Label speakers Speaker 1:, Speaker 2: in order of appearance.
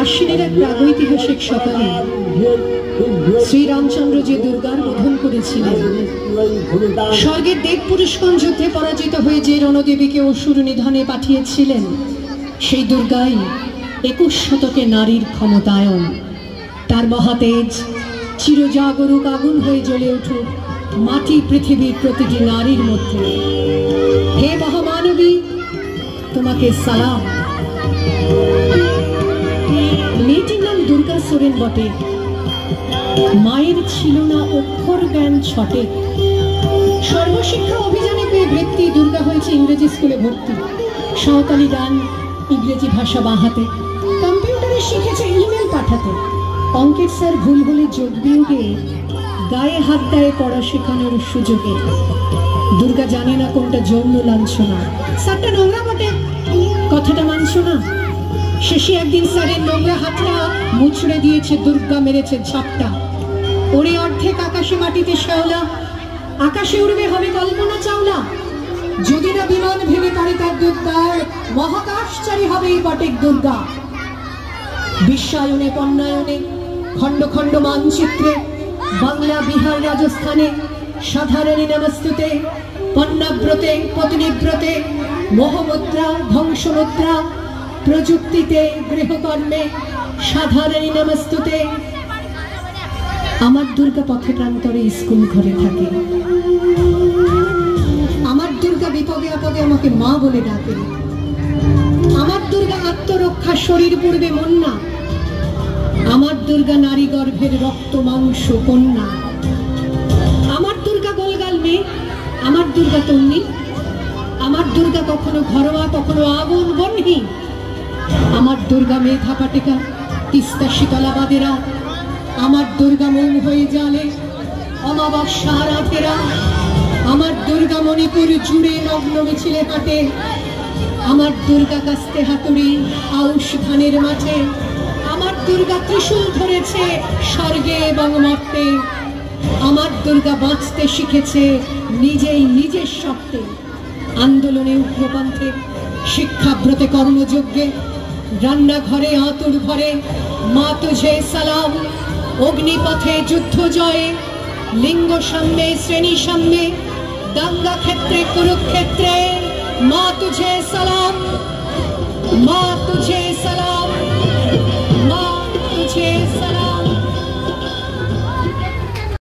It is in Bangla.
Speaker 1: আশ্বিনের এক প্রাগৈতিহাসিক সকালে শ্রীরামচন্দ্র যে দুর্গার বোধন করেছিলেন, স্বর্গের দেব পুরুষগণ যুদ্ধে পরাজিত হয়ে যে রণদেবীকে অসুর নিধনে পাঠিয়েছিলেন, সেই দুর্গাই 21 শতকে নারীর ক্ষমতায়ন। তার মহাতেজ চিরজাগরুক আগুন হয়ে জ্বলে উঠুক মাটি পৃথিবীর প্রতিটি নারীর মধ্যে। হে মহামানবী, তোমাকে সালাম। মেয়েটির নাম দুর্গা সোরেন বটে। মায়ের ছিল না অক্ষর জ্ঞান ছটে। সর্বশিক্ষা অভিযানে পেয়ে বৃত্তি দুর্গা হয়েছে ইংরেজি স্কুলে ভর্তি। সাঁওতালি গান, ইংরেজি ভাষা বাঁহাতে, কম্পিউটারে শিখেছে ইমেল পাঠাতে। অঙ্কের স্যার ভুল হলে যোগ বিয়োগে গায়ে হাত দেয় পড়া শেখানোর সুযোগে। দুর্গা জানে না কোনটা যৌন লাঞ্ছনা। স্যারটা নোংরা বটে, কথাটা মানছ না। শেষে একদিন স্যারের নোংরা হাতটা মুছড়ে দিয়েছে, দুর্গা মেরেছে ঝাপটা। ওরে অর্ধেক আকাশে মাটিতে শেওলা, আকাশে উড়বে হবে কল্পনা চাওলা। যদি না বিমান ভেঙে পড়ে তার দুর্গার, মহাকাশচারী হবে এই বটেক দুর্গা। বিশ্বায়নে পণ্যায়নে খণ্ড খণ্ড মানচিত্রে, বাংলা বিহার রাজস্থানে সাধারণী নমস্তুতে, পণ্যাব্রতে পত্নীব্রতে, মোহমুদ্রা ধ্বংসমুদ্রা, প্রযুক্তিতে গৃহকর্মে সাধারণী নমস্তুতে। আমার দুর্গা পথে প্রান্তরে স্কুল ঘরে থাকে। আমার দুর্গা বিপদে আপদে আমাকে মা বলে ডাকে। আমার দুর্গা আত্মরক্ষা, শরীর পূর্বে মন না। আমার দুর্গা নারী গর্ভের রক্ত মাংস কন্যা। আমার দুর্গা গোলগাল মেয়ে, আমার দুর্গা তন্নি। আমার দুর্গা কখনো ঘরোয়া, কখনো আগুন বন্যী। আমার দুর্গা মেধা পাটিকা, তিস্তা শীতলাবাদেরা। আমার দুর্গা মন হয়ে জালে অমাবস্যা রাতেরা। আমার দুর্গা মণিপুর জুড়ে নগ্ন মিছিলে হাঁটে। আমার দুর্গা কাস্তে হাতুড়ি আউশ ধানের মাঠে। আমার দুর্গা ত্রিশূল ধরেছে স্বর্গে এবং মর্তে। আমার দুর্গা বাঁচতে শিখেছে নিজেই নিজের শক্তে। আন্দোলনে উগ্রপন্থে, শিক্ষাব্রতে কর্মযজ্ঞে, রান্নাঘরে আতুর ঘরে মা তুঝে সালাম। অগ্নিপথে যুদ্ধ জয়ে, লিঙ্গ সাম্যে শ্রেণী সাম্যে, দাঙ্গা ক্ষেত্রে কুরুক্ষেত্রে মা তুঝে সালাম। মা তুঝে